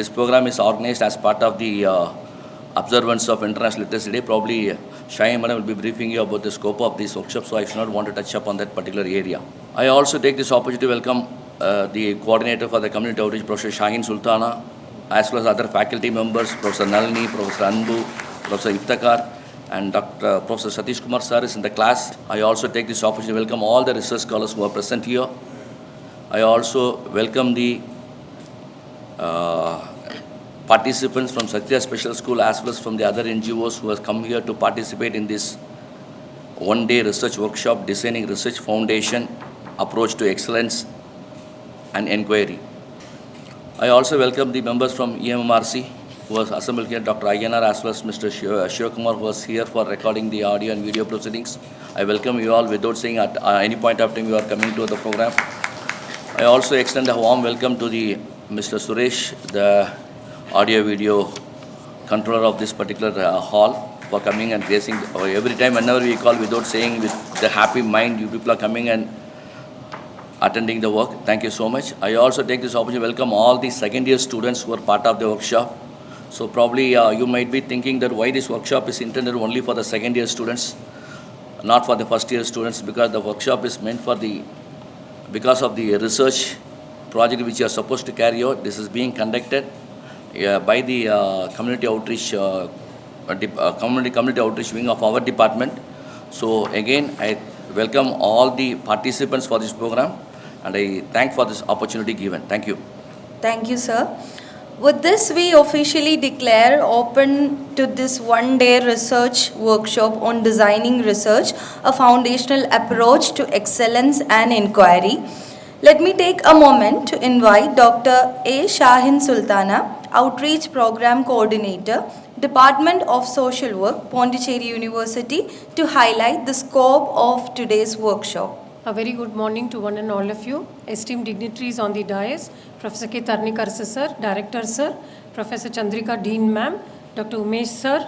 This program is organized as part of the observance of International Literacy Day. Probably Shahin Madam will be briefing you about the scope of this workshop, so I should not want to touch upon that particular area. I also take this opportunity to welcome the coordinator for the community outreach, Professor Shahin Sultana, as well as other faculty members, Professor Nalini, Professor Anbu, Professor Iftakar, and Professor Satish Kumar sir is in the class. I also take this opportunity to welcome all the research scholars who are present here. I also welcome the participants from Satya Special School as well as from the other NGOs who have come here to participate in this one-day research workshop, Designing Research Foundation, Approach to Excellence and Enquiry. I also welcome the members from EMMRC who was assembled here, Dr. Ayyanar as well as Mr. Shivakumar who was here for recording the audio and video proceedings. I welcome you all without saying at any point of time you are coming to the program. I also extend a warm welcome to the Mr. Suresh, the audio video controller of this particular hall, for coming and gracing every time whenever we call without saying, with the happy mind you people are coming and attending the work. Thank you so much. I also take this opportunity to welcome all the second year students who are part of the workshop. So probably you might be thinking that why this workshop is intended only for the second year students, not for the first year students, because the workshop is meant for because of the research project which you are supposed to carry out. This is being conducted by the community outreach community outreach wing of our department. So again, I welcome all the participants for this program and I thank for this opportunity given. Thank you. Thank you, sir. With this, we officially declare open to this one-day research workshop on designing research, a foundational approach to excellence and inquiry. Let me take a moment to invite Dr. A. Shahin Sultana, Outreach Program Coordinator, Department of Social Work, Pondicherry University, to highlight the scope of today's workshop. A very good morning to one and all of you, esteemed dignitaries on the dais, Professor K. Tarnikarsa sir, Director sir, Professor Chandrika Dean ma'am, Dr. Umesh sir,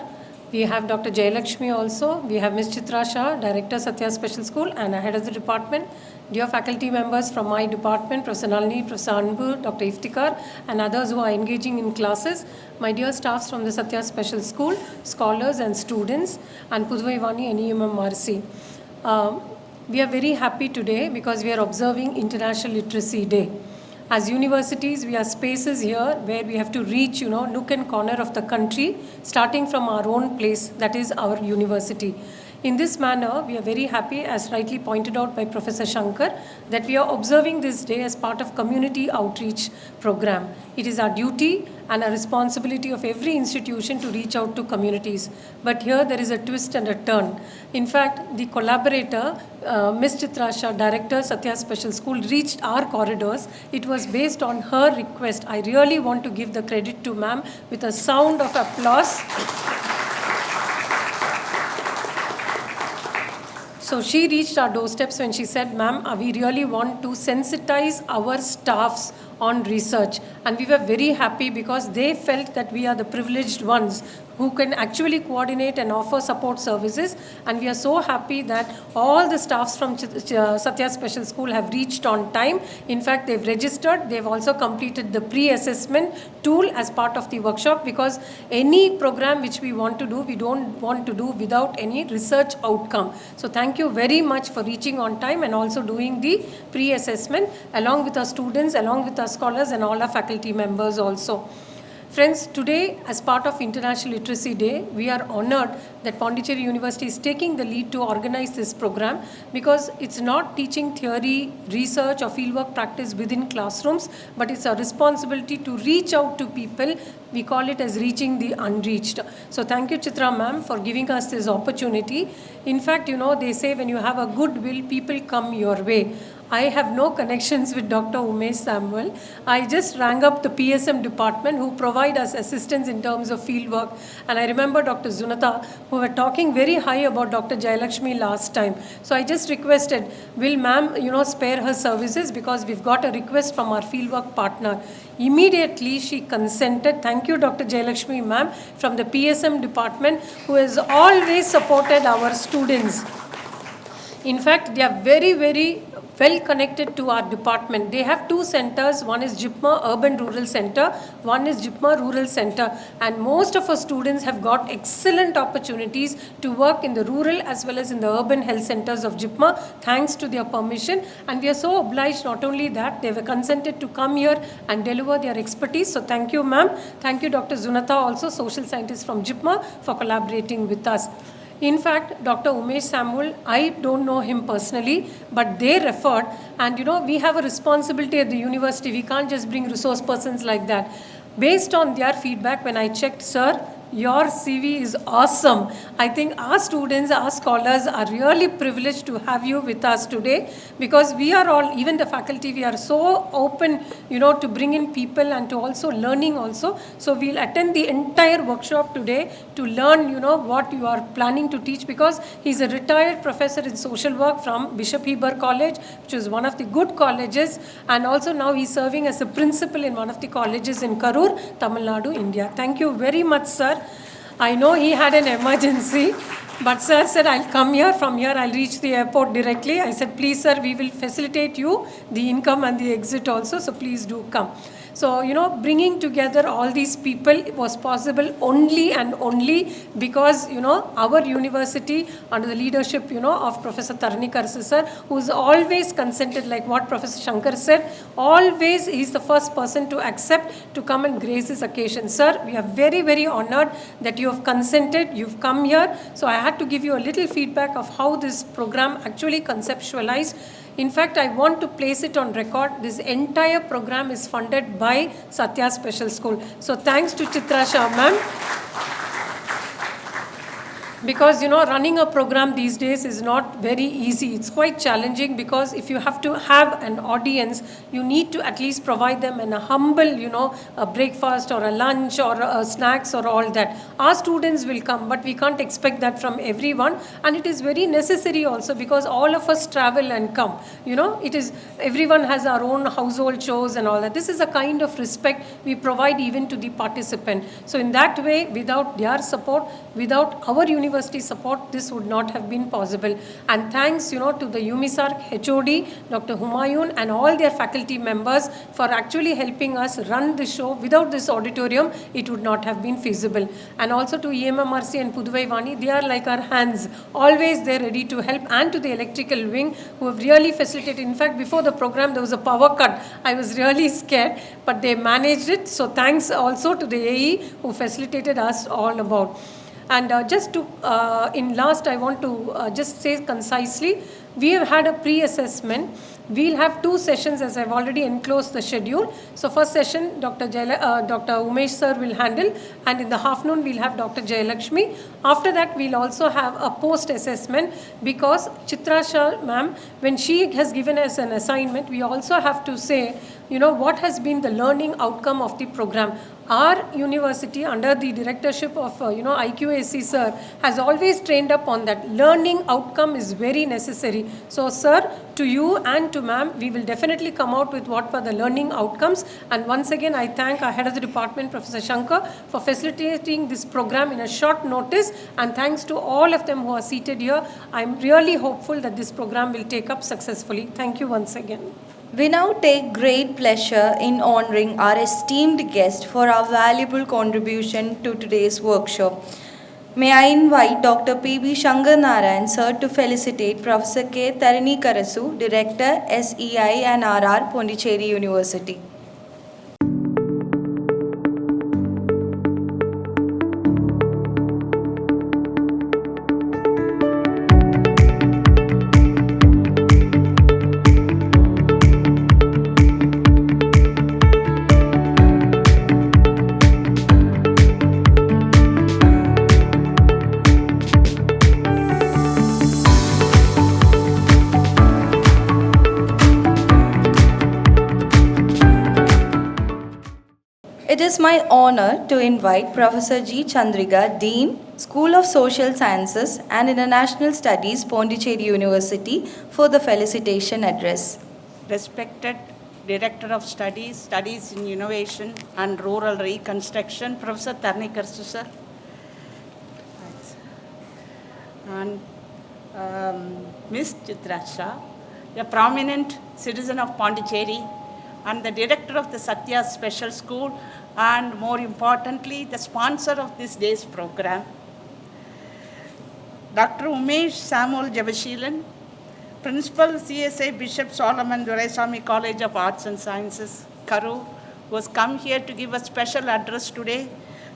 we have Dr. Jayalakshmi also, we have Ms. Chitra Shah, Director Satya Special School and Head of the Department, dear faculty members from my department, Professor Nalini, Professor Anbu, Dr. Iftikar and others who are engaging in classes, my dear staffs from the Satya Special School, scholars and students, and Pudvaivani and EMMRC. We are very happy today because we are observing International Literacy Day. As universities, we have spaces here where we have to reach, nook and corner of the country, starting from our own place, that is our university. In this manner, we are very happy, as rightly pointed out by Professor Shankar, that we are observing this day as part of community outreach program. It is our duty and a responsibility of every institution to reach out to communities. But here there is a twist and a turn. In fact, the collaborator, Ms. Chitra Shah, Director, Satya Special School, reached our corridors. It was based on her request. I really want to give the credit to ma'am with a sound of applause. So she reached our doorsteps when she said, ma'am, we really want to sensitize our staffs on research. And we were very happy because they felt that we are the privileged ones who can actually coordinate and offer support services. And we are so happy that all the staffs from Satya Special School have reached on time. In fact, they've registered. They've also completed the pre-assessment tool as part of the workshop, because any program which we want to do, we don't want to do without any research outcome. So thank you very much for reaching on time and also doing the pre-assessment along with our students, along with our scholars and all our faculty members also. Friends, today as part of International Literacy Day, we are honored that Pondicherry University is taking the lead to organize this program, because it's not teaching theory, research or fieldwork practice within classrooms, but it's a responsibility to reach out to people. We call it as reaching the unreached. So thank you, Chitra ma'am, for giving us this opportunity. In fact, they say when you have a good will, people come your way. I have no connections with Dr. Umesh Samuel. I just rang up the PSM department who provide us assistance in terms of field work. And I remember Dr. Zunata, who were talking very high about Dr. Jayalakshmi last time. So I just requested, will ma'am, spare her services, because we've got a request from our fieldwork partner. Immediately she consented. Thank you, Dr. Jayalakshmi ma'am, from the PSM department, who has always supported our students. In fact, they are very, very well connected to our department. They have two centers, one is JIPMA Urban Rural Center, one is JIPMA Rural Center, and most of our students have got excellent opportunities to work in the rural as well as in the urban health centers of JIPMA, thanks to their permission. And we are so obliged, not only that, they were consented to come here and deliver their expertise. So thank you, ma'am. Thank you, Dr. Zunata, also social scientist from JIPMA, for collaborating with us. In fact, Dr. Umesh Samuel, I don't know him personally, but they referred, and we have a responsibility at the university. We can't just bring resource persons like that. Based on their feedback, when I checked, sir, your CV is awesome. I think our students, our scholars are really privileged to have you with us today, because we are all, even the faculty, we are so open, to bring in people and to also learning also. So we'll attend the entire workshop today to learn, what you are planning to teach, because he's a retired professor in social work from Bishop Heber College, which is one of the good colleges, and also now he's serving as a principal in one of the colleges in Karur, Tamil Nadu, India. Thank you very much, sir. I know he had an emergency, but sir said, I'll come here. From here, I'll reach the airport directly. I said, please, sir, we will facilitate you the income and the exit also, so please do come. So, bringing together all these people was possible only and only because, our university, under the leadership, of Professor Tarnikar sir, who's always consented, like what Professor Shankar said, always he's the first person to accept to come and grace this occasion. Sir, we are very, very honored that you have consented, you've come here. So I had to give you a little feedback of how this program actually conceptualized. In fact, I want to place it on record. This entire program is funded by Satya Special School. So thanks to Chitra Shah ma'am. Because, running a program these days is not very easy. It's quite challenging because if you have to have an audience, you need to at least provide them in a humble, a breakfast or a lunch or a snacks or all that. Our students will come, but we can't expect that from everyone. And it is very necessary also because all of us travel and come. Everyone has our own household chores and all that. This is a kind of respect we provide even to the participant. So in that way, without their support, without our university support, this would not have been possible. And thanks, to the UMISARC HOD, Dr. Humayun, and all their faculty members for actually helping us run the show. Without this auditorium, it would not have been feasible. And also to EMMRC and Puduvai Vani, they are like our hands, always there ready to help, and to the electrical wing who have really facilitated. In fact, before the program, there was a power cut. I was really scared, but they managed it. So thanks also to the AE who facilitated us all about. And in last, I want to just say concisely, we have had a pre-assessment. We'll have 2 sessions, as I've already enclosed the schedule. So first session, Dr. Umesh sir will handle, and in the afternoon, we'll have Dr. Jayalakshmi. After that, we'll also have a post-assessment because Chitra Shah ma'am, when she has given us an assignment, we also have to say, what has been the learning outcome of the program. Our university, under the directorship of, IQAC sir, has always trained up on that. Learning outcome is very necessary. So, sir, to you and to ma'am, we will definitely come out with what were the learning outcomes. And once again, I thank our head of the department, Professor Shankar, for facilitating this program in a short notice. And thanks to all of them who are seated here. I'm really hopeful that this program will take up successfully. Thank you once again. We now take great pleasure in honoring our esteemed guest for our valuable contribution to today's workshop. May I invite Dr. P.B. Shankar Narayan sir to felicitate Professor K. Tarini Karasu, Director, SEI and RR, Pondicherry University. It is my honor to invite Professor G. Chandrika, Dean, School of Social Sciences and International Studies, Pondicherry University, for the felicitation address. Respected Director of Studies, Studies in Innovation and Rural Reconstruction, Professor Tarnikar sir. And Ms. Chitra Shah, a prominent citizen of Pondicherry, and the director of the Satya Special School, and more importantly, the sponsor of this day's program. Dr. Umesh Samuel Javashilan, Principal CSI Bishop Solomon Doraiswamy College of Arts and Sciences, Karur, who has come here to give a special address today,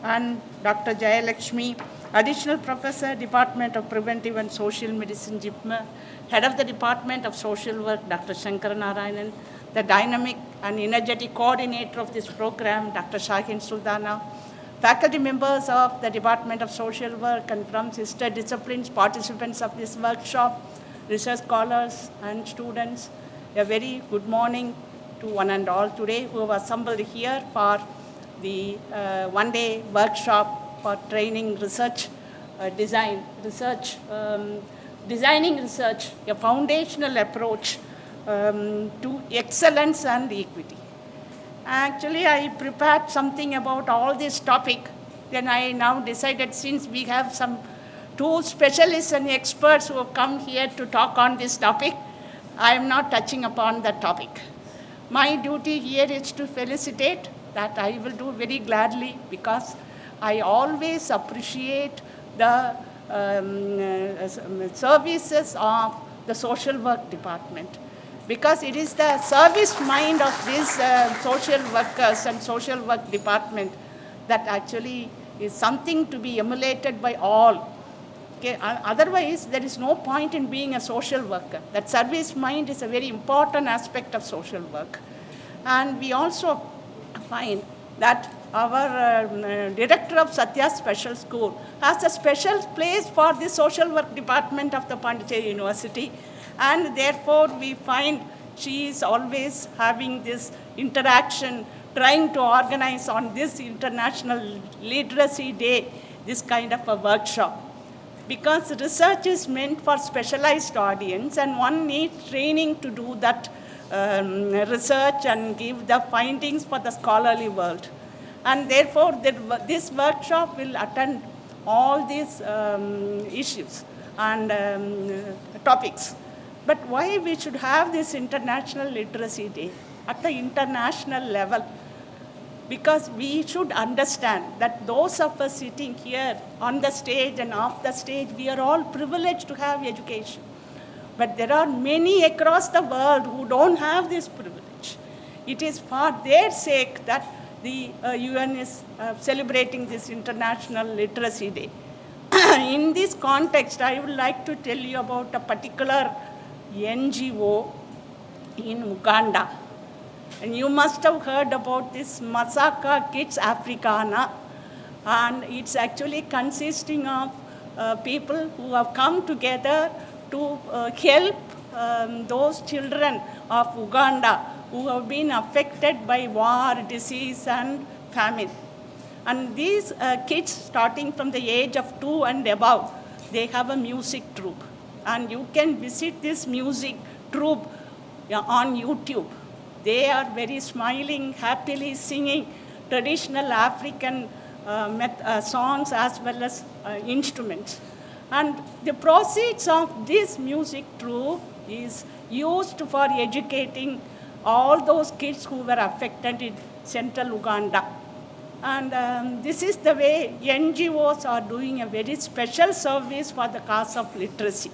and Dr. Jayalakshmi, Additional Professor, Department of Preventive and Social Medicine, JIPMER, Head of the Department of Social Work, Dr. Shankar Narayanan, the dynamic and energetic coordinator of this program, Dr. Shahin Sultana, faculty members of the Department of Social Work and from sister disciplines, participants of this workshop, research scholars and students. A very good morning to one and all today who have assembled here for the one-day workshop for training research, designing research, a foundational approach to excellence and equity. Actually, I prepared something about all this topic. Then I now decided, since we have some two specialists and experts who have come here to talk on this topic, I am not touching upon that topic. My duty here is to felicitate, that I will do very gladly, because I always appreciate the services of the social work department, because it is the service mind of these social workers and social work department that actually is something to be emulated by all. Okay? Otherwise, there is no point in being a social worker. That service mind is a very important aspect of social work. And we also find that our director of Satya Special School has a special place for the social work department of the Pondicherry University. And therefore, we find she is always having this interaction, trying to organize on this International Literacy Day, this kind of a workshop. Because research is meant for specialized audience, and one needs training to do that research and give the findings for the scholarly world. And therefore, this workshop will attend all these issues and topics. But why we should have this International Literacy Day at the international level? Because we should understand that those of us sitting here on the stage and off the stage, we are all privileged to have education. But there are many across the world who don't have this privilege. It is for their sake that the UN is celebrating this International Literacy Day. In this context, I would like to tell you about a particular NGO in Uganda. And you must have heard about this Masaka Kids Africana. And it's actually consisting of people who have come together to help those children of Uganda who have been affected by war, disease, and famine. And these kids, starting from the age of 2 and above, they have a music troupe. And you can visit this music troupe on YouTube. They are very smiling, happily singing traditional African songs as well as instruments. And the proceeds of this music troupe is used for educating all those kids who were affected in central Uganda. And this is the way NGOs are doing a very special service for the cause of literacy.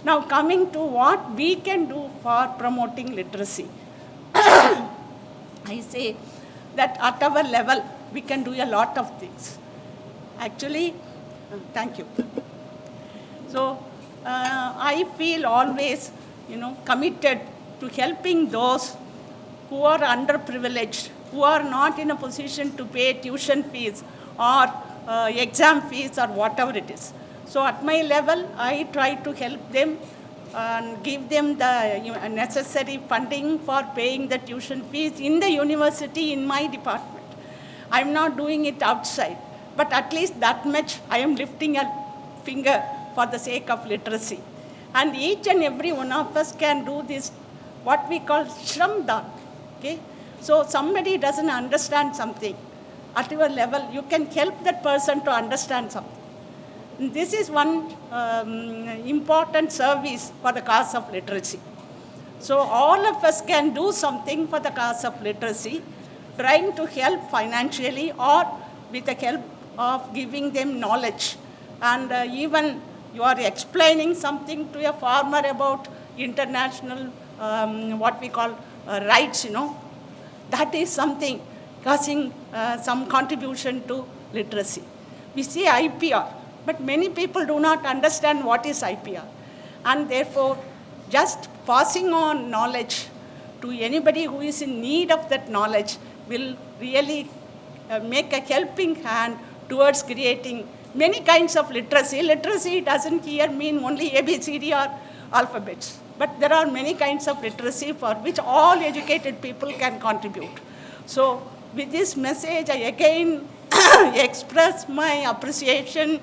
Now, coming to what we can do for promoting literacy. I say that at our level, we can do a lot of things. Actually, thank you. So, I feel always, committed to helping those who are underprivileged, who are not in a position to pay tuition fees or exam fees or whatever it is. So at my level, I try to help them and give them the necessary funding for paying the tuition fees in the university, in my department. I'm not doing it outside, but at least that much I am lifting a finger for the sake of literacy. And each and every one of us can do this, what we call shramdan. Okay? So somebody doesn't understand something. At your level, you can help that person to understand something. This is one important service for the cause of literacy. So all of us can do something for the cause of literacy, trying to help financially or with the help of giving them knowledge. And even you are explaining something to a farmer about international, what we call rights, that is something causing some contribution to literacy. We see IPR, but many people do not understand what is IPR. And therefore, just passing on knowledge to anybody who is in need of that knowledge will really make a helping hand towards creating many kinds of literacy. Literacy doesn't here mean only ABCD or alphabets, but there are many kinds of literacy for which all educated people can contribute. So with this message, I again express my appreciation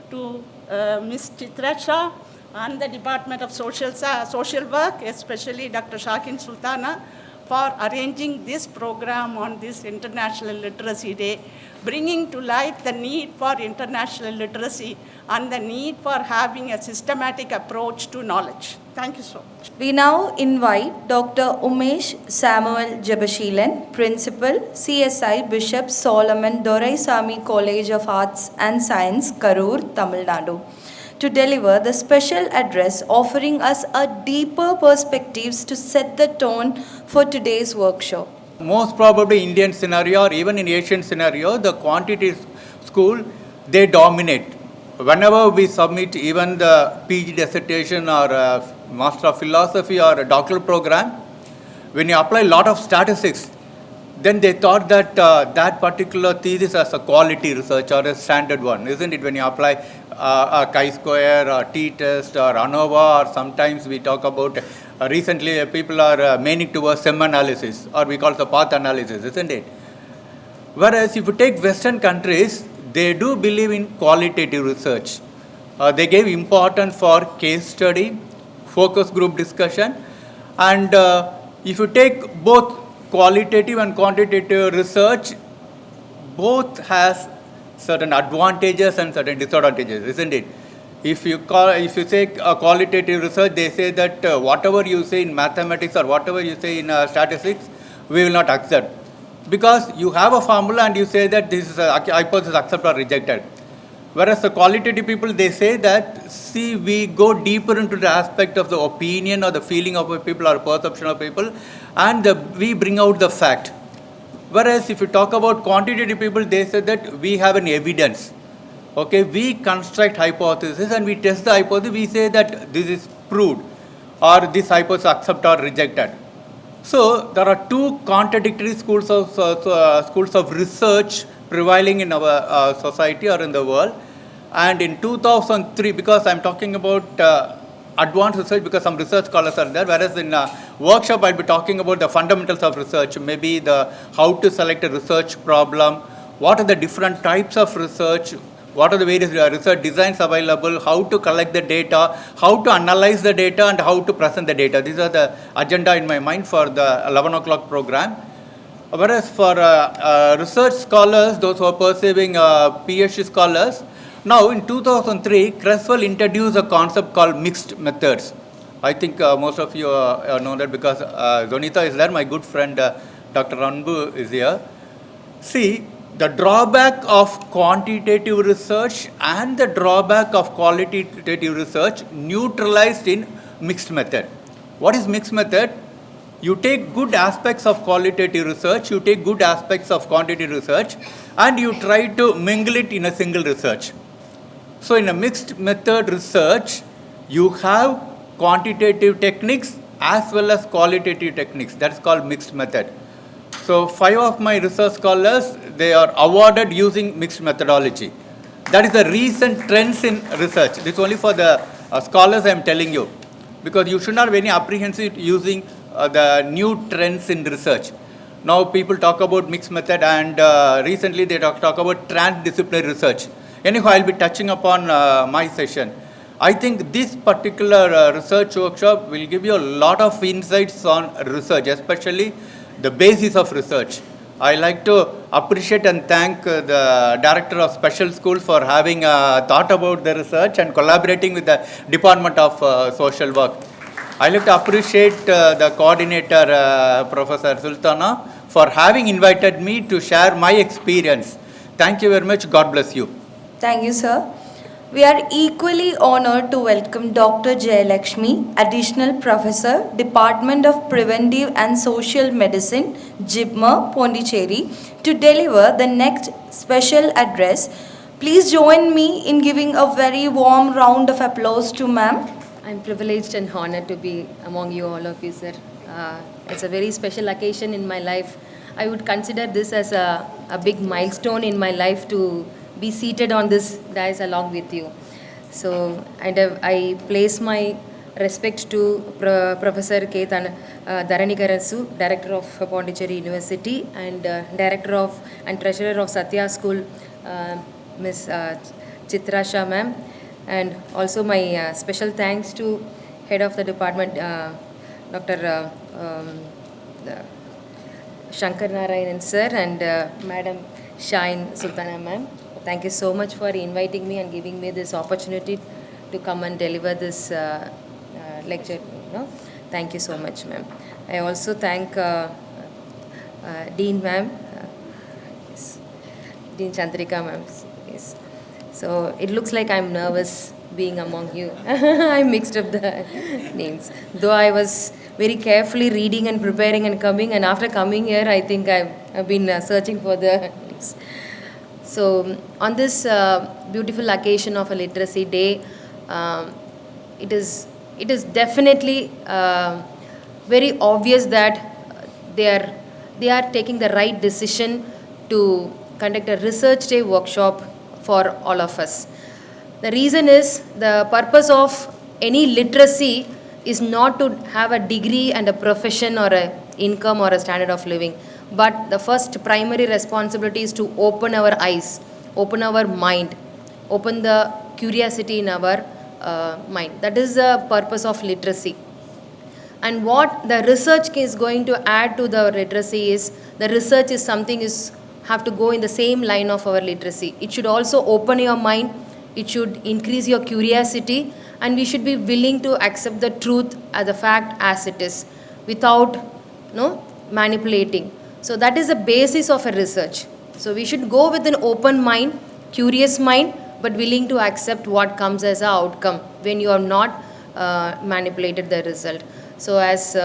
to Ms. Chitra Shah and the Department of Social Work, especially Dr. Shakin Sultana, for arranging this program on this International Literacy Day, bringing to light the need for international literacy and the need for having a systematic approach to knowledge. Thank you so much. We now invite Dr. Umesh Samuel Jabashilan, Principal, CSI Bishop Solomon Doraisamy College of Arts and Science, Karur, Tamil Nadu, to deliver the special address offering us a deeper perspectives to set the tone for today's workshop. Most probably Indian scenario or even in Asian scenario, the quantity school, they dominate. Whenever we submit even the PG dissertation or Master of Philosophy or a doctoral program, when you apply a lot of statistics, then they thought that that particular thesis as a quality research or a standard one, isn't it? When you apply a chi-square or t-test or ANOVA, or sometimes we talk about, recently people are meaning towards SEM analysis, or we call it the path analysis, isn't it? Whereas if you take Western countries, they do believe in qualitative research. They gave importance for case study, focus group discussion, and if you take both qualitative and quantitative research, both has certain advantages and certain disadvantages, isn't it? If you say qualitative research, they say that whatever you say in mathematics or whatever you say in statistics, we will not accept. Because you have a formula and you say that this is a hypothesis accepted or rejected. Whereas the qualitative people, they say that, see, we go deeper into the aspect of the opinion or the feeling of a people or perception of people, and we bring out the fact. Whereas if you talk about quantitative people, they say that we have an evidence. Okay, we construct hypothesis and we test the hypothesis, we say that this is proved or this hypothesis accepted or rejected. So there are two contradictory schools of research prevailing in our society or in the world. And in 2003, because I'm talking about advanced research, because some research scholars are there, whereas in a workshop I'll be talking about the fundamentals of research, maybe the how to select a research problem, what are the different types of research, what are the various research designs available, how to collect the data, how to analyze the data, and how to present the data. These are the agenda in my mind for the 11 o'clock program. Whereas for research scholars, those who are pursuing PhD scholars, now in 2003, Creswell introduced a concept called mixed methods. I think most of you know that because Zonita is there, my good friend Dr. Ranbu is here. See, the drawback of quantitative research and the drawback of qualitative research neutralized in mixed method. What is mixed method? You take good aspects of qualitative research, you take good aspects of quantitative research, and you try to mingle it in a single research. So in a mixed method research, you have quantitative techniques as well as qualitative techniques. That's called mixed method. So 5 of my research scholars, they are awarded using mixed methodology. That is the recent trends in research. This is only for the scholars I am telling you. Because you should not have any apprehensive using the new trends in research. Now people talk about mixed method, and recently they talk about transdisciplinary research. Anyhow, I'll be touching upon my session. I think this particular research workshop will give you a lot of insights on research, especially the basis of research. I like to appreciate and thank the Director of Special School for having thought about the research and collaborating with the Department of Social Work. I like to appreciate the coordinator, Professor Sultana, for having invited me to share my experience. Thank you very much. God bless you. Thank you, sir. We are equally honored to welcome Dr. Jayalakshmi, Additional Professor, Department of Preventive and Social Medicine, JIPMER, Pondicherry, to deliver the next special address. Please join me in giving a very warm round of applause to ma'am. I'm privileged and honored to be among you, all of you, sir. It's a very special occasion in my life. I would consider this as a big milestone in my life to be seated on this dais along with you. So, and I place my respect to Professor K. Dharanikarasu, Director of Pondicherry University, and Director of and Treasurer of Satya School, Ms. Chitra Shah ma'am. And also my special thanks to Head of the Department, Dr. Shankar Narayanan sir, and Madam Shain Sultana ma'am. Thank you so much for inviting me and giving me this opportunity to come and deliver this lecture. Thank you so much, ma'am. I also thank Dean ma'am, yes, Dean Chandrika ma'am. Yes. So it looks like I'm nervous being among you. I mixed up the names. Though I was very carefully reading and preparing and coming, and after coming here, I think I've been searching for the names. So on this beautiful occasion of a literacy day, it is definitely very obvious that they are taking the right decision to conduct a research day workshop for all of us. The reason is the purpose of any literacy is not to have a degree and a profession or a income or a standard of living, but the first primary responsibility is to open our eyes, open our mind, open the curiosity in our mind. That is the purpose of literacy. And what the research is going to add to the literacy is, the research is something is have to go in the same line of our literacy. It should also open your mind, it should increase your curiosity, and we should be willing to accept the truth as a fact as it is, without manipulating. So that is the basis of a research. So we should go with an open mind, curious mind, but willing to accept what comes as an outcome when you have not manipulated the result. So as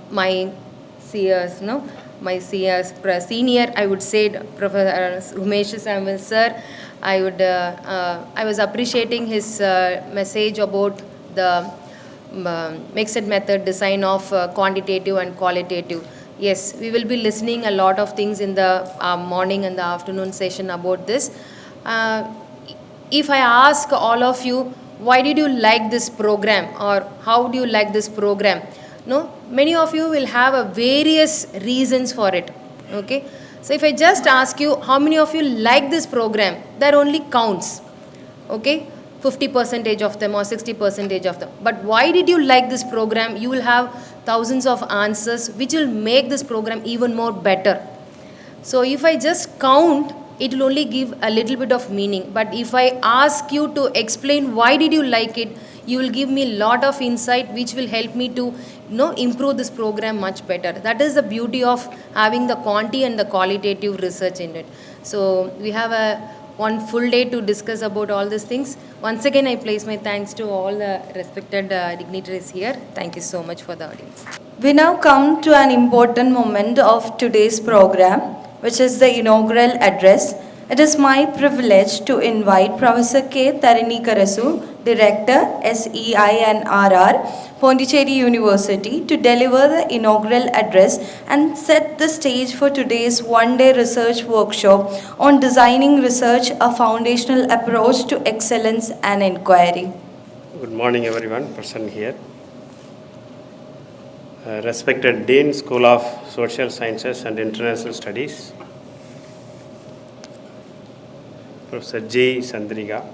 my seers, my senior, I would say, Professor Umesh Samuel sir, I was appreciating his message about the mixed method design of quantitative and qualitative. Yes, we will be listening a lot of things in the morning and the afternoon session about this. If I ask all of you, why did you like this program, or how do you like this program? Many of you will have various reasons for it. Okay, so if I just ask you how many of you like this program, that only counts. Okay, 50% of them or 60% of them. But why did you like this program? You will have thousands of answers which will make this program even more better. So if I just count, it will only give a little bit of meaning. But if I ask you to explain why did you like it, you will give me a lot of insight which will help me to improve this program much better. That is the beauty of having the quantity and the qualitative research in it. So we have one full day to discuss about all these things. Once again, I place my thanks to all the respected dignitaries here. Thank you so much for the audience. We now come to an important moment of today's program, which is the inaugural address. It is my privilege to invite Professor K. Dharanikarasu, Director, SEI and RR, Pondicherry University, to deliver the inaugural address and set the stage for today's one-day research workshop on designing research, a foundational approach to excellence and inquiry. Good morning, everyone present here. Respected Dean, School of Social Sciences and International Studies, Professor G. Chandrika,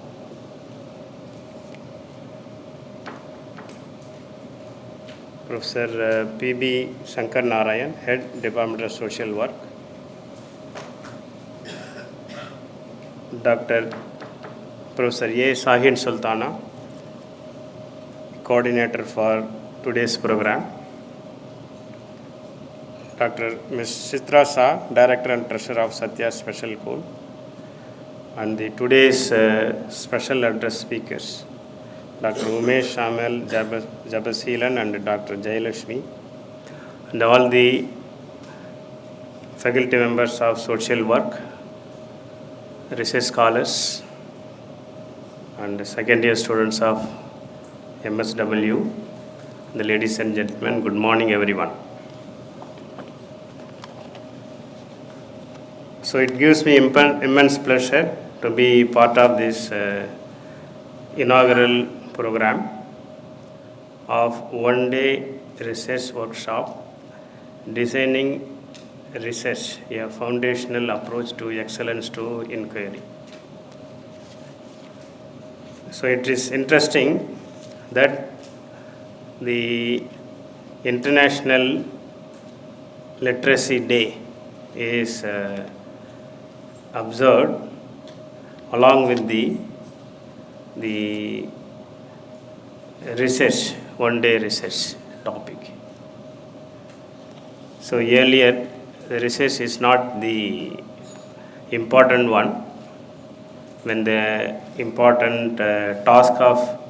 Professor P.B. Shankar Narayan, Head, Department of Social Work, Dr. Professor A. Sahin Sultana, coordinator for today's program. Dr. Ms. Chitra Shah, Director and Treasurer of Satya Special School, and today's special address speakers, Dr. Umesh Shamal Jabasilan and Dr. Jayalakshmi, and all the faculty members of social work, research scholars, and second year students of MSW, the ladies and gentlemen, good morning everyone. So it gives me immense pleasure to be part of this inaugural program of one-day research workshop, Designing Research, a foundational approach to excellence to inquiry. So it is interesting that the International Literacy Day is observed along with the research, one-day research topic. So earlier, the research is not the important one when the important task of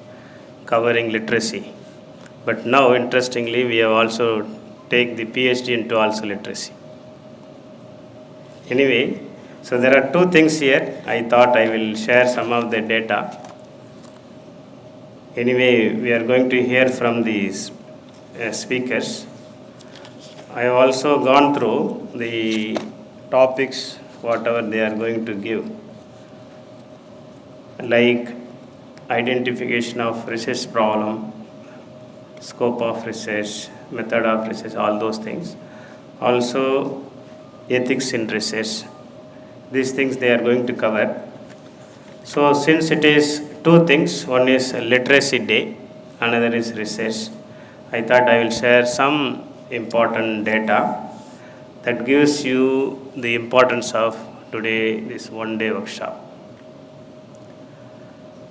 covering literacy. But now, interestingly, we have also take the PhD into also literacy. Anyway, so there are two things here. I thought I will share some of the data. Anyway, we are going to hear from these speakers. I have also gone through the topics, whatever they are going to give, like identification of research problem, scope of research, method of research, all those things. Also, ethics in research. These things they are going to cover. So, since it is two things, one is literacy day, another is research, I thought I will share some important data that gives you the importance of today this one-day workshop.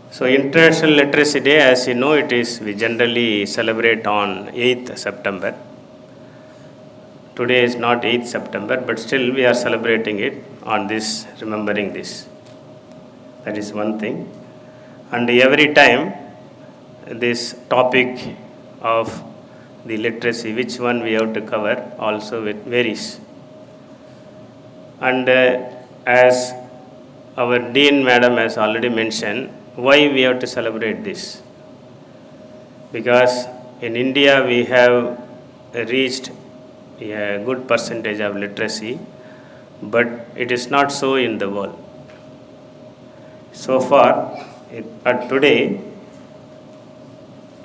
So International Literacy Day, as you know, we generally celebrate on 8th September. Today is not 8th September, but still we are celebrating it on this, remembering this. That is one thing. And every time this topic of the literacy, which one we have to cover, also it varies. And as our Dean Madam has already mentioned, why we have to celebrate this? Because in India we have reached a good percentage of literacy, but it is not so in the world. So far, today,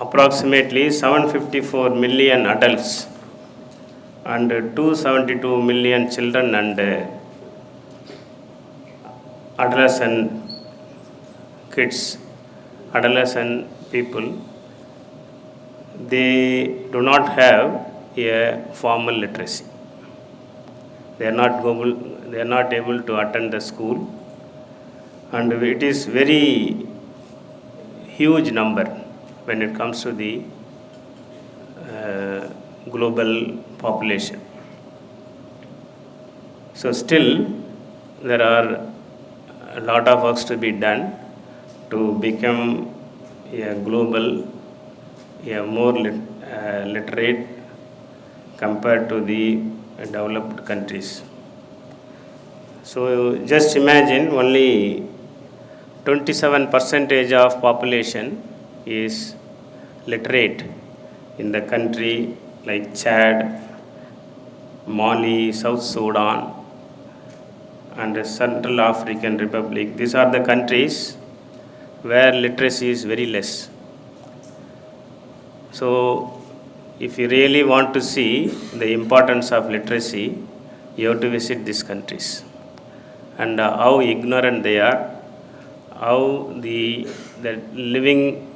approximately 754 million adults and 272 million children and adolescent kids, adolescent people, they do not have a formal literacy. They are not able to attend the school, and it is very huge number when it comes to the global population. So still there are a lot of works to be done to become a global, a more literate compared to the developed countries. So just imagine only 27% of population is literate in the country like Chad, Mali, South Sudan, and the Central African Republic. These are the countries where literacy is very less. So, if you really want to see the importance of literacy, you have to visit these countries and how ignorant they are, how the living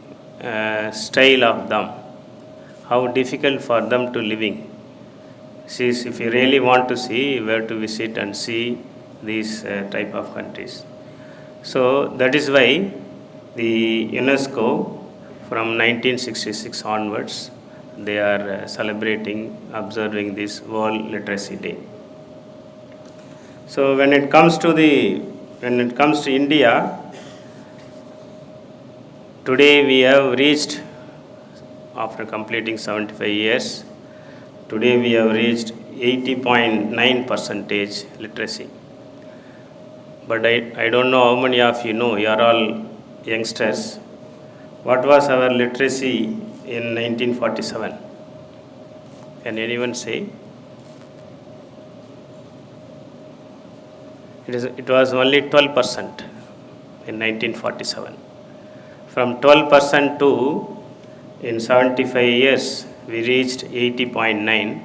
style of them, how difficult for them to living. See, if you really want to see, you have to visit and see these type of countries. So that is why the UNESCO from 1966 onwards, they are observing this World Literacy Day. So when it comes to India, today we have reached, after completing 75 years, today we have reached 80.9 percentage literacy. But I don't know how many of you know, you are all youngsters. What was our literacy in 1947? Can anyone say? It was only 12% in 1947. From 12% to, in 75 years, we reached 80.9,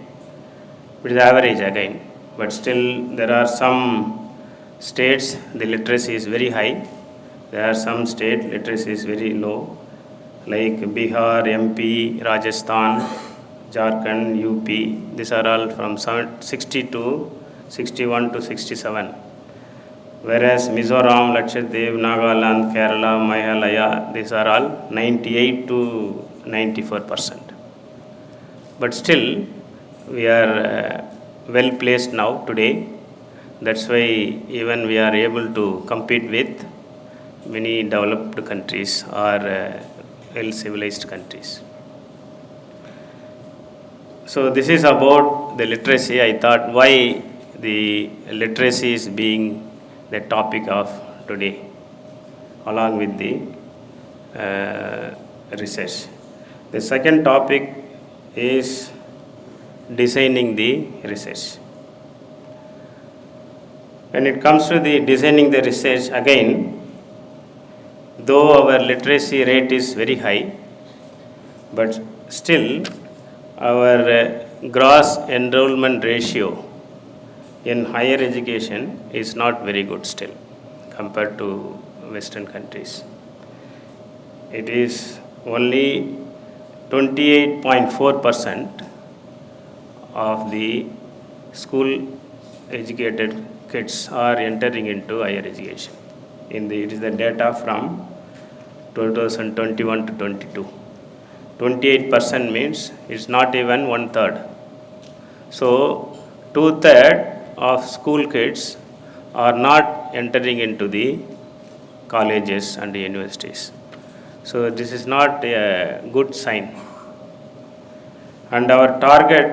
which is average again. But still, there are some states, the literacy is very high. There are some states, literacy is very low, like Bihar, MP, Rajasthan, Jharkhand, UP. These are all from 60 to 61 to 67. Whereas Mizoram, Lakshadweep, Nagaland, Kerala, Meghalaya, these are all 98 to 94%. But still, we are well placed now today. That's why even we are able to compete with many developed countries or well-civilized countries. So this is about the literacy. I thought why the literacy is being the topic of today, along with the research. The second topic is designing the research. When it comes to the designing the research, again, though our literacy rate is very high, but still our gross enrollment ratio in higher education is not very good still compared to Western countries. It is only 28.4% of the school educated kids are entering into higher education. It is the data from 2021 to 22. 28% means it's not even 1/3. So 2/3 of school kids are not entering into the colleges and the universities. So this is not a good sign. And our target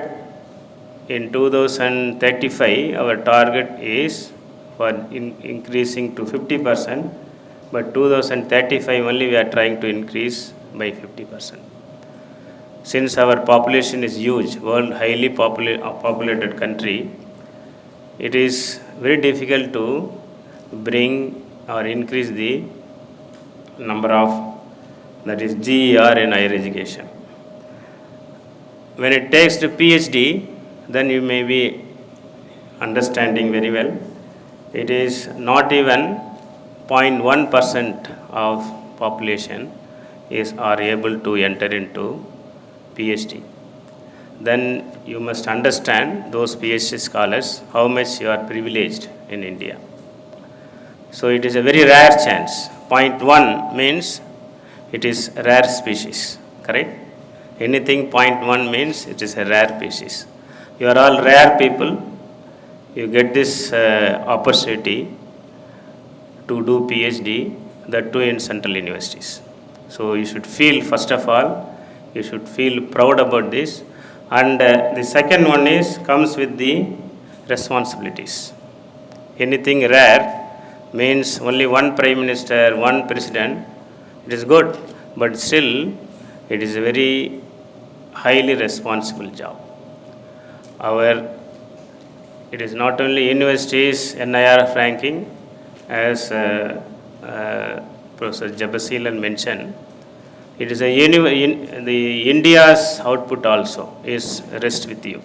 in 2035, our target is for increasing to 50%, but 2035 only we are trying to increase by 50%. Since our population is huge, world highly populated country, it is very difficult to bring or increase the number of, that is GER in higher education. When it takes to PhD, then you may be understanding very well. It is not even 0.1% of population are able to enter into PhD. Then you must understand, those PhD scholars, how much you are privileged in India. So it is a very rare chance. 0.1 means it is rare species, correct? Anything 0.1 means it is a rare species. You are all rare people. You get this opportunity to do PhD, that too in central universities. So you should feel, first of all, you should feel proud about this. And the second one comes with the responsibilities. Anything rare means only one prime minister, one president. It is good, but still it is a very highly responsible job. It is not only universities NIRF ranking, as Professor Jabasilan mentioned. It is the India's output also is rest with you.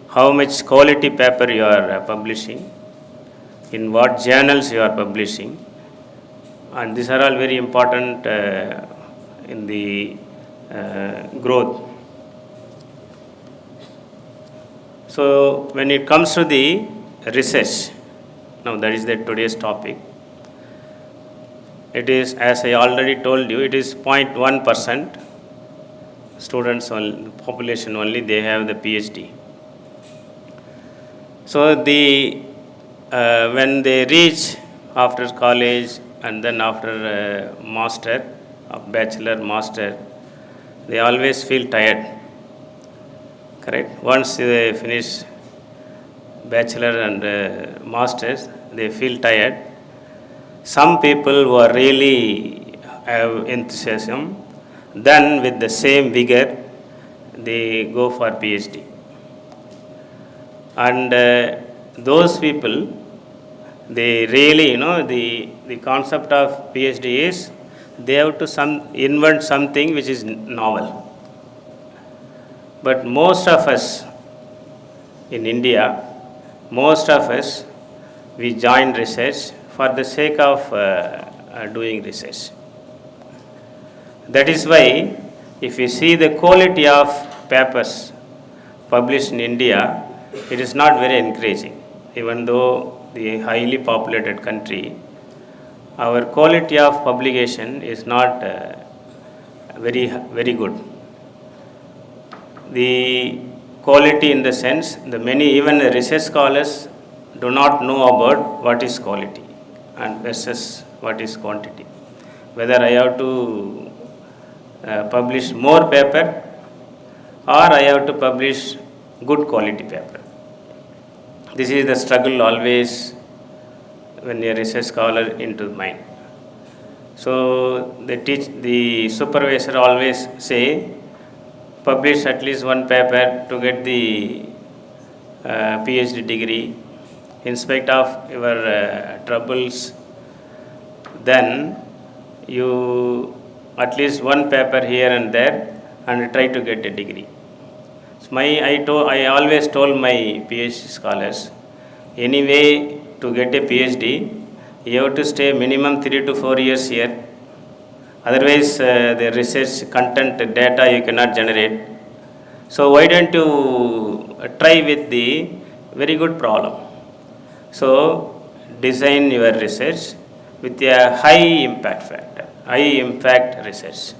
How much quality paper you are publishing, in what journals you are publishing, and these are all very important in the growth. So when it comes to the research, now that is today's topic. It is, as I already told you, it is 0.1% students, population only, they have the PhD. So when they reach after college and then after master, bachelor, master, they always feel tired. Correct? Once they finish bachelor and masters, they feel tired. Some people who are really have enthusiasm, then with the same vigor, they go for PhD. And those people, they really, the concept of PhD is they have to invent something which is novel. But most of us in India, most of us, we join research for the sake of doing research. That is why, if you see the quality of papers published in India, it is not very encouraging. Even though the highly populated country, our quality of publication is not very good. The quality in the sense, even the research scholars do not know about what is quality and versus what is quantity. Whether I have to publish more paper or I have to publish good quality paper. This is the struggle always when a research scholar into mind. So the supervisor always say, publish at least one paper to get the PhD degree. In spite of your troubles, then you at least one paper here and there and try to get a degree. So I always told my PhD scholars, anyway, to get a PhD, you have to stay minimum 3 to 4 years here. Otherwise, the research content data you cannot generate. So why don't you try with the very good problem? So design your research with a high impact factor, high impact research.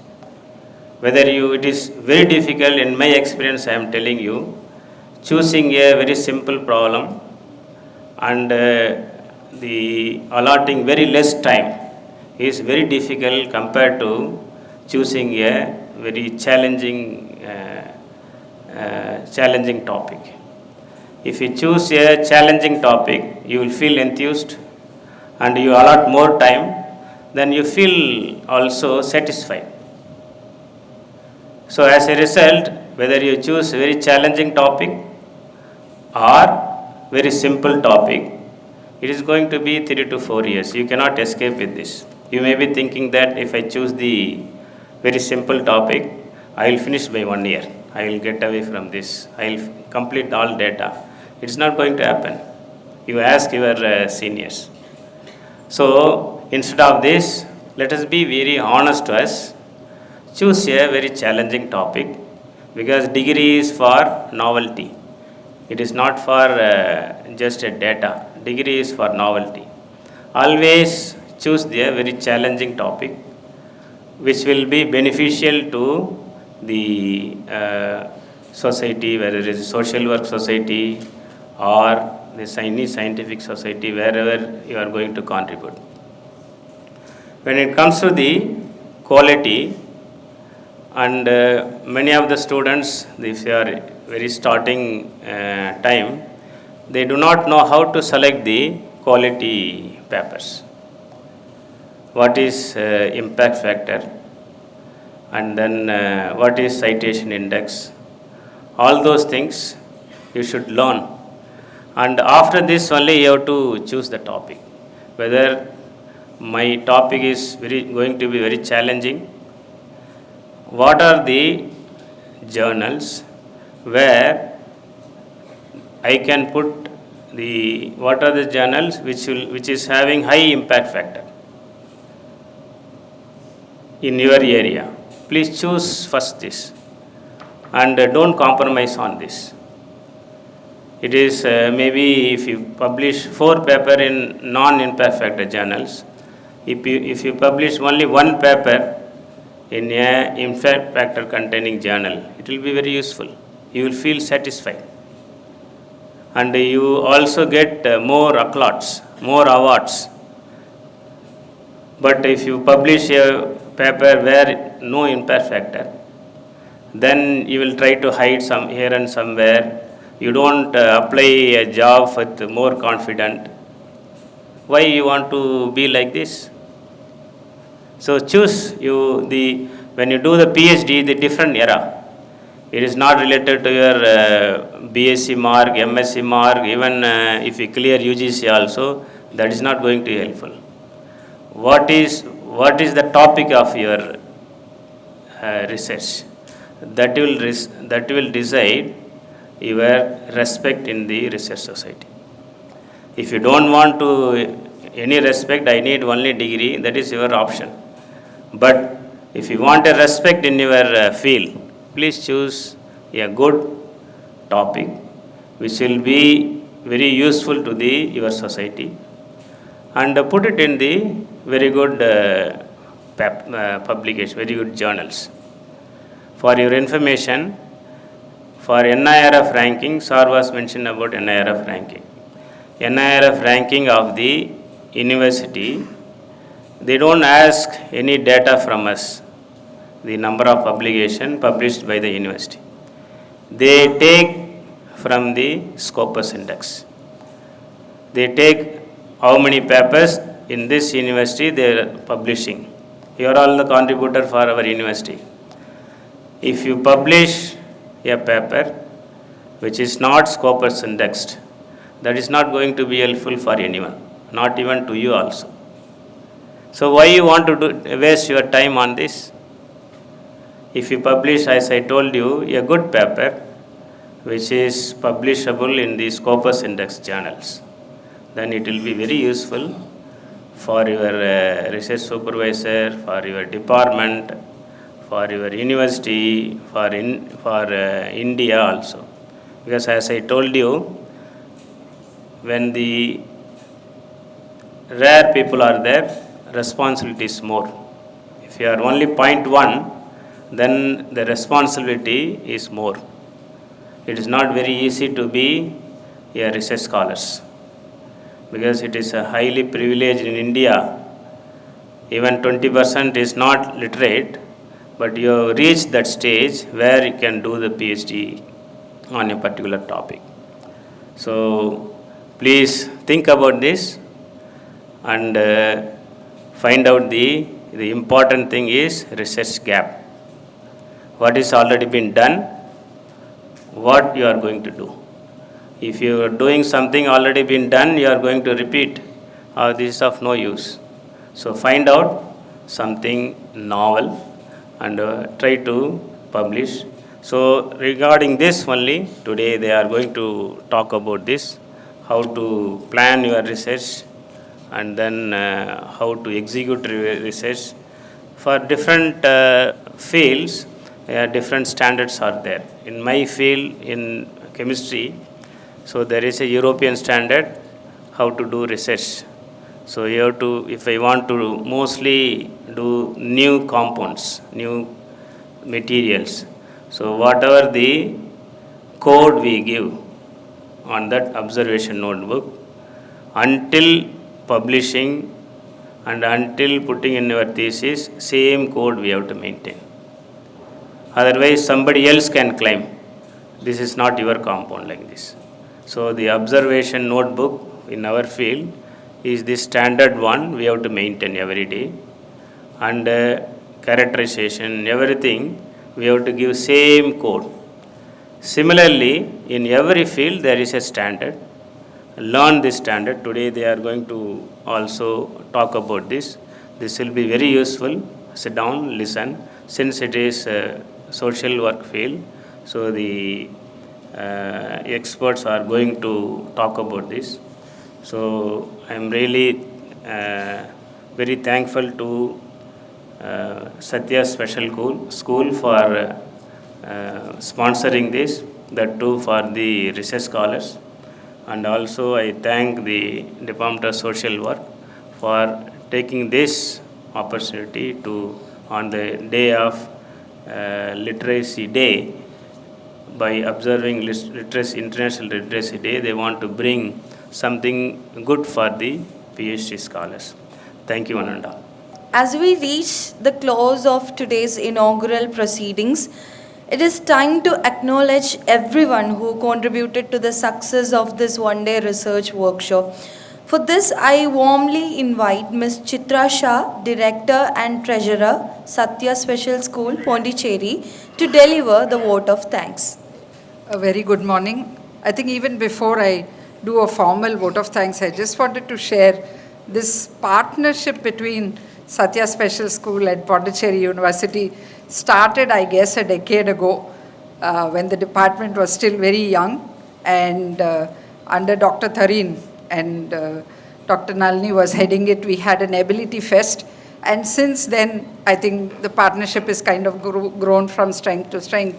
It is very difficult, in my experience I am telling you, choosing a very simple problem and the allotting very less time is very difficult compared to choosing a very challenging topic. If you choose a challenging topic, you will feel enthused and you allot more time, then you feel also satisfied. So as a result, whether you choose a very challenging topic or very simple topic, it is going to be 3 to 4 years. You cannot escape with this. You may be thinking that if I choose the very simple topic, I will finish by 1 year. I will get away from this. I will complete all data. It is not going to happen. You ask your seniors. So instead of this, let us be very honest to us. Choose a very challenging topic, because degree is for novelty. It is not for just a data. Degree is for novelty. Always choose a very challenging topic which will be beneficial to the society, whether it is social work society or the scientific society, wherever you are going to contribute. When it comes to the quality, and many of the students, if they are very starting time, they do not know how to select the quality papers. What is impact factor, and then what is citation index. All those things you should learn. And after this only you have to choose the topic. Whether my topic is going to be very challenging. What are the journals where I can put what are the journals which is having high impact factor in your area. Please choose first this and don't compromise on this. It is maybe if you publish 4 paper in non-impact factor journals, if you publish only one paper in a impact factor containing journal, it will be very useful. You will feel satisfied. And you also get more accolades, more awards. But if you publish a paper where no impact factor, then you will try to hide some here and somewhere. You don't apply a job with more confident. Why you want to be like this? So choose when you do the PhD, the different era. It is not related to your BSc mark, MSc mark, even if you clear UGC also, that is not going to be helpful. What is the topic of your research? That will decide your respect in the research society. If you don't want any respect, I need only degree, that is your option. But if you want a respect in your field, please choose a good topic which will be very useful to your society, and put it in the very good publication, very good journals. For your information, for NIRF ranking, sir was mentioned about NIRF ranking. NIRF ranking of the university, they don't ask any data from us, the number of publication published by the university. They take from the Scopus index. They take how many papers in this university they are publishing. You are all the contributor for our university. If you publish a paper which is not Scopus indexed, that is not going to be helpful for anyone, not even to you also. So why you want to waste your time on this? If you publish, as I told you, a good paper which is publishable in the Scopus index journals, then it will be very useful for your research supervisor, for your department, for your university, for India also. Because as I told you, when the rare people are there, responsibility is more. If you are only 0.1, then the responsibility is more. It is not very easy to be a research scholar, because it is a highly privileged in India. Even 20% is not literate, but you reach that stage where you can do the PhD on a particular topic. So please think about this and find out the important thing is research gap. What is already been done, what you are going to do. If you are doing something already been done, you are going to repeat. This is of no use. So find out something novel and try to publish. So regarding this only, today they are going to talk about this, how to plan your research and then how to execute research. For different fields, different standards are there. In my field, in chemistry, so there is a European standard how to do research. So you have to, if I want to mostly do new compounds, new materials, so whatever the code we give on that observation notebook, until publishing and until putting in your thesis, same code we have to maintain. Otherwise, somebody else can claim this is not your compound like this. So the observation notebook in our field is the standard one we have to maintain every day, and characterization, everything we have to give same code. Similarly, in every field there is a standard. Learn this standard. Today they are going to also talk about this. This will be very useful. Sit down, listen. Since it is a social work field, so the experts are going to talk about this. So I am really very thankful to Satya Special School for sponsoring this, that too for the research scholars. And also I thank the Department of Social Work for taking this opportunity to, on the day of Literacy Day, by observing International Literacy Day, they want to bring something good for the PhD scholars. Thank you, Ananda. As we reach the close of today's inaugural proceedings, it is time to acknowledge everyone who contributed to the success of this one-day research workshop. For this, I warmly invite Ms. Chitra Shah, Director and Treasurer, Satya Special School, Pondicherry, to deliver the vote of thanks. A very good morning. I think even before I do a formal vote of thanks, I just wanted to share this partnership between Satya Special School and Pondicherry University started, I guess, a decade ago when the department was still very young, and under Dr. Thareen and Dr. Nalini was heading it, we had an Ability Fest, and since then I think the partnership is kind of grown from strength to strength.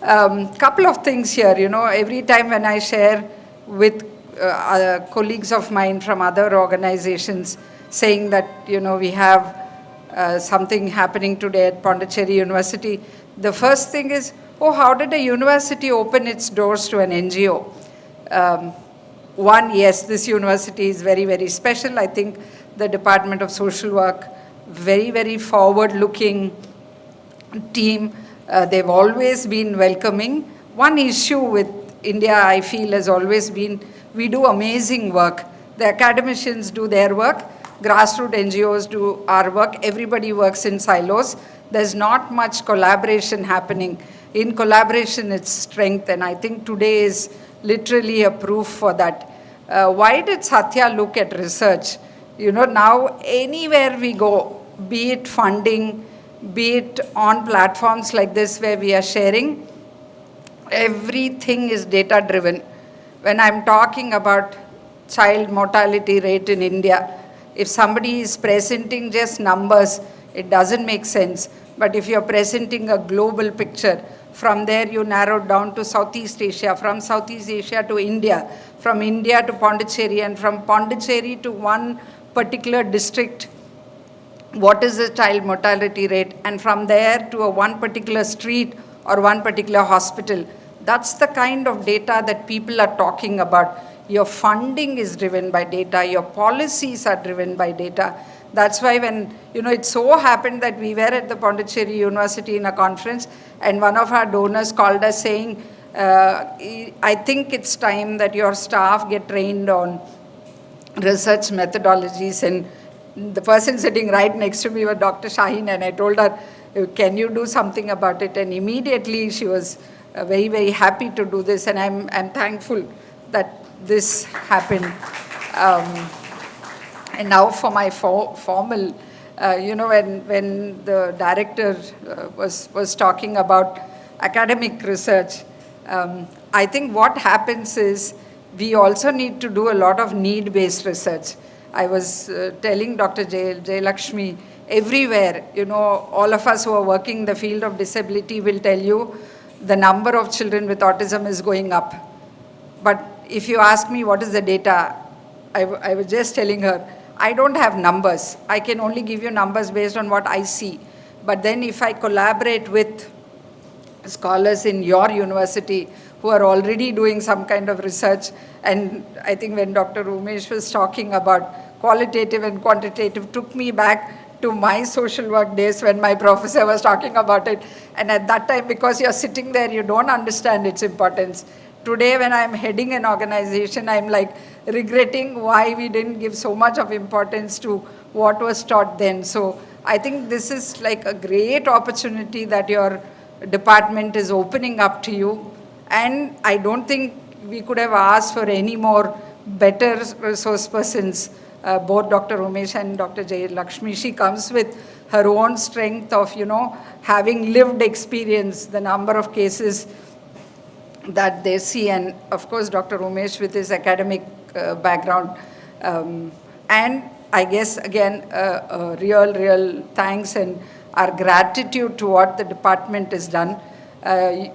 Couple of things here, every time when I share with colleagues of mine from other organizations saying that, we have something happening today at Pondicherry University, the first thing is, how did a university open its doors to an NGO? One, yes, this university is very, very special. I think the Department of Social Work, very, very forward-looking team. They've always been welcoming. One issue with India, I feel, has always been, we do amazing work. The academicians do their work, grassroots NGOs do our work, everybody works in silos. There's not much collaboration happening. In collaboration, it's strength, and I think today is literally a proof for that. Why did Satya look at research? Now anywhere we go, be it funding, be it on platforms like this where we are sharing, everything is data driven. When I'm talking about child mortality rate in India, if somebody is presenting just numbers, it doesn't make sense. But if you're presenting a global picture, from there you narrow down to Southeast Asia, from Southeast Asia to India, from India to Pondicherry, and from Pondicherry to one particular district, what is the child mortality rate, and from there to one particular street or one particular hospital. That's the kind of data that people are talking about. Your funding is driven by data, your policies are driven by data. That's why when, it so happened that we were at the Pondicherry University in a conference, and one of our donors called us saying, I think it's time that your staff get trained on research methodologies. And the person sitting right next to me was Dr. Shaheen, and I told her, can you do something about it? And immediately she was very, very happy to do this, and I'm thankful that this happened. And now for my formal, when the director was talking about academic research, I think what happens is we also need to do a lot of need-based research. I was telling Dr. Jay Lakshmi, everywhere, all of us who are working in the field of disability will tell you the number of children with autism is going up. But if you ask me what is the data, I was just telling her, I don't have numbers. I can only give you numbers based on what I see. But then if I collaborate with scholars in your university who are already doing some kind of research, and I think when Dr. Umesh was talking about qualitative and quantitative, took me back to my social work days when my professor was talking about it. And at that time, because you're sitting there, you don't understand its importance. Today, when I'm heading an organization, I'm like regretting why we didn't give so much of importance to what was taught then. So I think this is like a great opportunity that your department is opening up to you. And I don't think we could have asked for any more better resource persons, both Dr. Umesh and Dr. Jay Lakshmi. She comes with her own strength of, having lived experience, the number of cases that they see, and of course Dr. Umesh with his academic background. And I guess again a real thanks and our gratitude to what the department has done.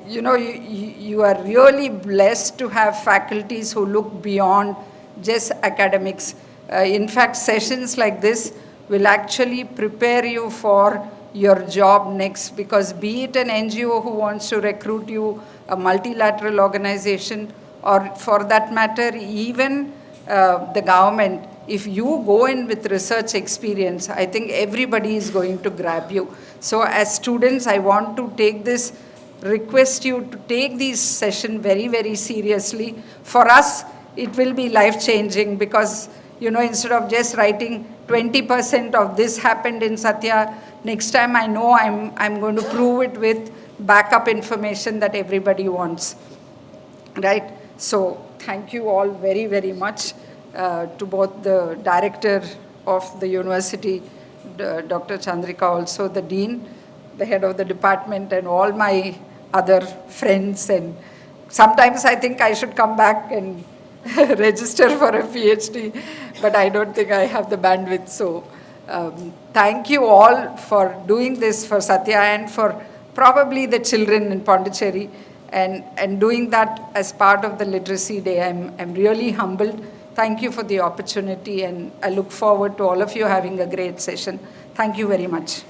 You are really blessed to have faculties who look beyond just academics. In fact, sessions like this will actually prepare you for your job next, because be it an NGO who wants to recruit you, a multilateral organization, or for that matter, even the government, if you go in with research experience, I think everybody is going to grab you. So as students, I want to request you to take this session very, very seriously. For us, it will be life-changing because, instead of just writing 20% of this happened in Satya, next time I know I'm going to prove it with backup information that everybody wants, right? So thank you all very, very much to both the director of the university, Dr. Chandrika, also the dean, the head of the department, and all my other friends. And sometimes I think I should come back and register for a PhD, but I don't think I have the bandwidth. So thank you all for doing this for Satya and for probably the children in Pondicherry, and doing that as part of the Literacy Day. I'm really humbled. Thank you for the opportunity, and I look forward to all of you having a great session. Thank you very much.